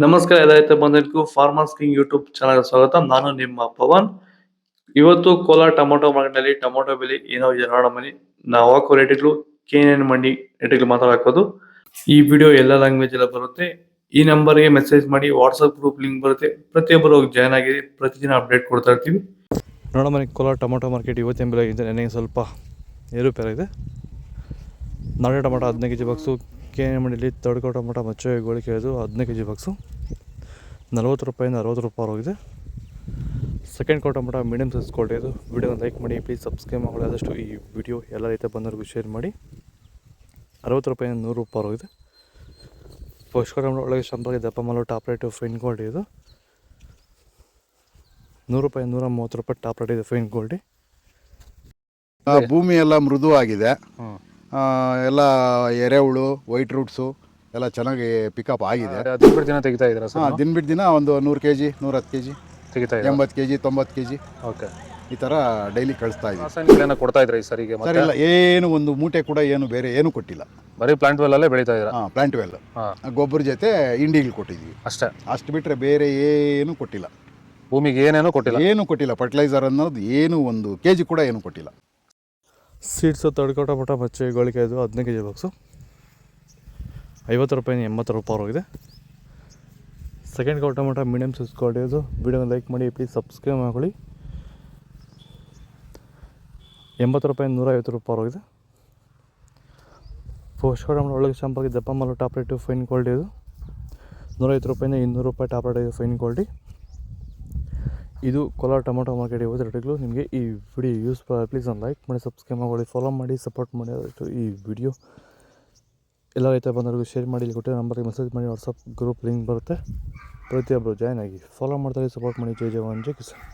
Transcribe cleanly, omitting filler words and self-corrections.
ನಮಸ್ಕಾರ ಎಲ್ಲ ರೈತ ಬಂಧುಗಳಿಗೂ ಫಾರ್ಮರ್ಸ್ ಕಿಂಗ್ ಯೂಟ್ಯೂಬ್ ಚಾನಲ್ ಸ್ವಾಗತ. ನಾನು ನಿಮ್ಮ ಪವನ್. ಇವತ್ತು ಕೋಲಾರ ಟೊಮೊಟೊ ಮಾರ್ಕೆಟ್ನಲ್ಲಿ ಟೊಮೊಟೊ ಬೆಲೆ ಏನೋ ಇದೆ ನೋಡೋಣ ಬನ್ನಿ. ನಾವು ಹಾಕೋ ರೇಟ್ಗಳು KNN ಮಂಡಿ ರೇಟ್ಗಳು ಮಾತಾಡೋದು. ಈ ವಿಡಿಯೋ ಎಲ್ಲ ಲ್ಯಾಂಗ್ವೇಜ್ ಎಲ್ಲ ಬರುತ್ತೆ. ಈ ನಂಬರ್ಗೆ ಮೆಸೇಜ್ ಮಾಡಿ, ವಾಟ್ಸಪ್ ಗ್ರೂಪ್ ಲಿಂಕ್ ಬರುತ್ತೆ, ಪ್ರತಿಯೊಬ್ಬರು ಜಾಯ್ನ್ ಆಗಿ ಪ್ರತಿದಿನ ಅಪ್ಡೇಟ್ ಕೊಡ್ತಾ ಇರ್ತೀವಿ. ನೋಡೋಣ ಬನ್ನಿ, ಕೋಲಾರ ಟೊಮೊಟೊ ಮಾರ್ಕೆಟ್ ಇವತ್ತಿನ ಬೆಲೆ ಇದೆ. ನನಗೆ ಸ್ವಲ್ಪ ಏರುಪೇರಾಗಿದೆ. ನಾಳೆ ಟೊಮೊಟೊ 15 kg ಬಾಕ್ಸು, KNN ಮಂಡಿಲಿ ತಡ್ಕೋ ಟೊಮೊಟೊ ಮಚ್ಚೆ ಗೋಳಿಕೆ ಇದು 15 kg ಬಾಕ್ಸು 40 ರೂಪಾಯಿಂದ 60 ರೂಪಾಯಿ ಹೋಗಿದೆ. ಸೆಕೆಂಡ್ ಕೋ ಟೊಮೊಟೊ ಮೀಡಿಯಮ್ ಸೈಜ್ ಕ್ವಾಲಿಟಿ ಇದು. ವಿಡಿಯೋನ ಲೈಕ್ ಮಾಡಿ, ಪ್ಲೀಸ್ ಸಬ್ಸ್ಕ್ರೈಬ್ ಮಾಡಿ. ಆದಷ್ಟು ಈ ವಿಡಿಯೋ ಎಲ್ಲ ರೈತ ಬಂದವರಿಗೂ ಶೇರ್ ಮಾಡಿ. 60 ರೂಪಾಯಿಂದ 100 ರೂಪಾಯಿ ಹೋಗಿದೆ. ಫಸ್ಟ್ ಕೋ ಟೊಮೊಟೊ ಒಳಗೆ ಶಂಪರ್ಗೆ ದಪ್ಪ ಮಾಲು ಟಾಪ್ ರೇಟು ಫೈನ್ ಕ್ವಾಲಿಟಿ ಇದು. 100 ರೂಪಾಯಿ 130 ರೂಪಾಯಿ ಟಾಪ್ ರೇಟ್ ಇದೆ ಫೈನ್ ಕ್ವಾಲಿಟಿ. ಭೂಮಿ ಎಲ್ಲ ಮೃದುವಾಗಿದೆ. ಎಲ್ಲ ಎರೆಹುಳು, ವೈಟ್ ರೂಟ್ಸು ಎಲ್ಲ ಚೆನ್ನಾಗಿ ಪಿಕಪ್ ಆಗಿದೆ. ದಿನ ಬಿಟ್ಟು ದಿನ ತೆಗಿತಾ ಇದ್ದೀರಾ ಸರ್? ದಿನ ಬಿಟ್ಟು ದಿನ ಒಂದು 100 kg 110 kg ತೆಗಿತಾ ಇದ್ದೀರಾ? 80 kg 90 kg ಓಕೆ. ಈ ಥರ ಡೈಲಿ ಕಳಿಸ್ತಾ ಇದ್ದೀವಿ. ರಾಸಾಯನಿಕಗಳನ್ನ ಕೊಡ್ತಾ ಇದ್ರಾ ಈ ಸರಿಗೆ? ಸರ್ ಇಲ್ಲ, ಏನು ಒಂದು ಮೂಟೆ ಕೂಡ ಏನು ಬೇರೆ ಏನು ಕೊಟ್ಟಿಲ್ಲ. ಬರೀ ಪ್ಲಾಂಟ್ ವೆಲ್ ಅಲ್ಲೇ ಬೆಳೀತಾ ಇದ್ದೀರಾ? ಪ್ಲಾಂಟ್ ವೆಲ್ ಗೊಬ್ಬರ ಜೊತೆ ಇಂಡಿಗಳು ಕೊಟ್ಟಿದ್ವಿ ಅಷ್ಟೇ. ಅಷ್ಟು ಬಿಟ್ಟರೆ ಬೇರೆ ಏನು ಕೊಟ್ಟಿಲ್ಲ. ಭೂಮಿಗೆ ಏನೇನೋ ಕೊಟ್ಟಿಲ್ಲ? ಏನು ಕೊಟ್ಟಿಲ್ಲ. ಫರ್ಟಿಲೈಸರ್ ಅನ್ನೋದು ಏನು 1 kg ಕೂಡ ಏನು ಕೊಟ್ಟಿಲ್ಲ. ಸೀಡ್ಸು ತಡ್ಕೋ ಟೊಮೊಟೊ ಮಚ್ಚೆ ಗೋಳಿಕೆ ಇದು 15 kg ಬಾಕ್ಸು 50 ರೂಪಾಯಿಂದ 80 ರೂಪಾಯಿ ಹೋಗಿದೆ. ಸೆಕೆಂಡ್ ಕೋ ಟೊಮೊಟೊ ಮೀಡಿಯಮ್ ಸೈಜ್ ಕ್ವಾಲಿಟಿ ಇದು. ವಿಡಿಯೋನ ಲೈಕ್ ಮಾಡಿ, ಪ್ಲೀಸ್ ಸಬ್ಸ್ಕ್ರೈಬ್ ಮಾಡ್ಕೊಳ್ಳಿ. 80 ರೂಪಾಯಿಂದ 150 ರೂಪಾಯಿ ಹೋಗಿದೆ. ಫಸ್ಟ್ ಕೋ ಟೊಮೊಟೊ ಒಳಗೆ ಶಾಂಪಾಗಿ ದಪ್ಪ ಮಾಲು ಟಾಪ್ ರೇಟು ಫೈನ್ ಕ್ವಾಲಿಟಿ ಇದು. 150 ರೂಪಾಯಿಂದ 200 ರೂಪಾಯಿ ಟಾಪ್ ರೇಟ್ ಇದೆ ಫೈನ್ ಕ್ವಾಲಿಟಿ. ಇದು ಕೋಲಾರ ಟೊಮೊಟೊ ಮಾರ್ಕೆಟ್ ಇವತ್ತು ರೇಟ್ಗಳು. ನಿಮಗೆ ಈ ವಿಡಿಯೋ ಯೂಸ್ಫುಲ್ ಪ್ಲೀಸ್ ಒಂದು ಲೈಕ್ ಮಾಡಿ, ಸಬ್ಸ್ಕ್ರೈಬ್ ಮಾಡಿ, ಫಾಲೋ ಮಾಡಿ, ಸಪೋರ್ಟ್ ಮಾಡಿ. ಅದಷ್ಟು ಈ ವಿಡಿಯೋ ಎಲ್ಲ ರೈತ ಬಂದವರಿಗೂ ಶೇರ್ ಮಾಡಿ. ಇಲ್ಲಿ ಕೊಟ್ಟಿರೋ ನಂಬರ್ಗೆ ಮೆಸೇಜ್ ಮಾಡಿ, ವಾಟ್ಸಪ್ ಗ್ರೂಪ್ ಲಿಂಕ್ ಬರುತ್ತೆ, ಪ್ರತಿಯೊಬ್ಬರು ಜಾಯ್ನ್ ಆಗಿ ಫಾಲೋ ಮಾಡ್ತಾರೆ, ಸಪೋರ್ಟ್ ಮಾಡಿ. ಜೈ ಜವಾನ್ ಜೈ ಕಿಸಾನ್.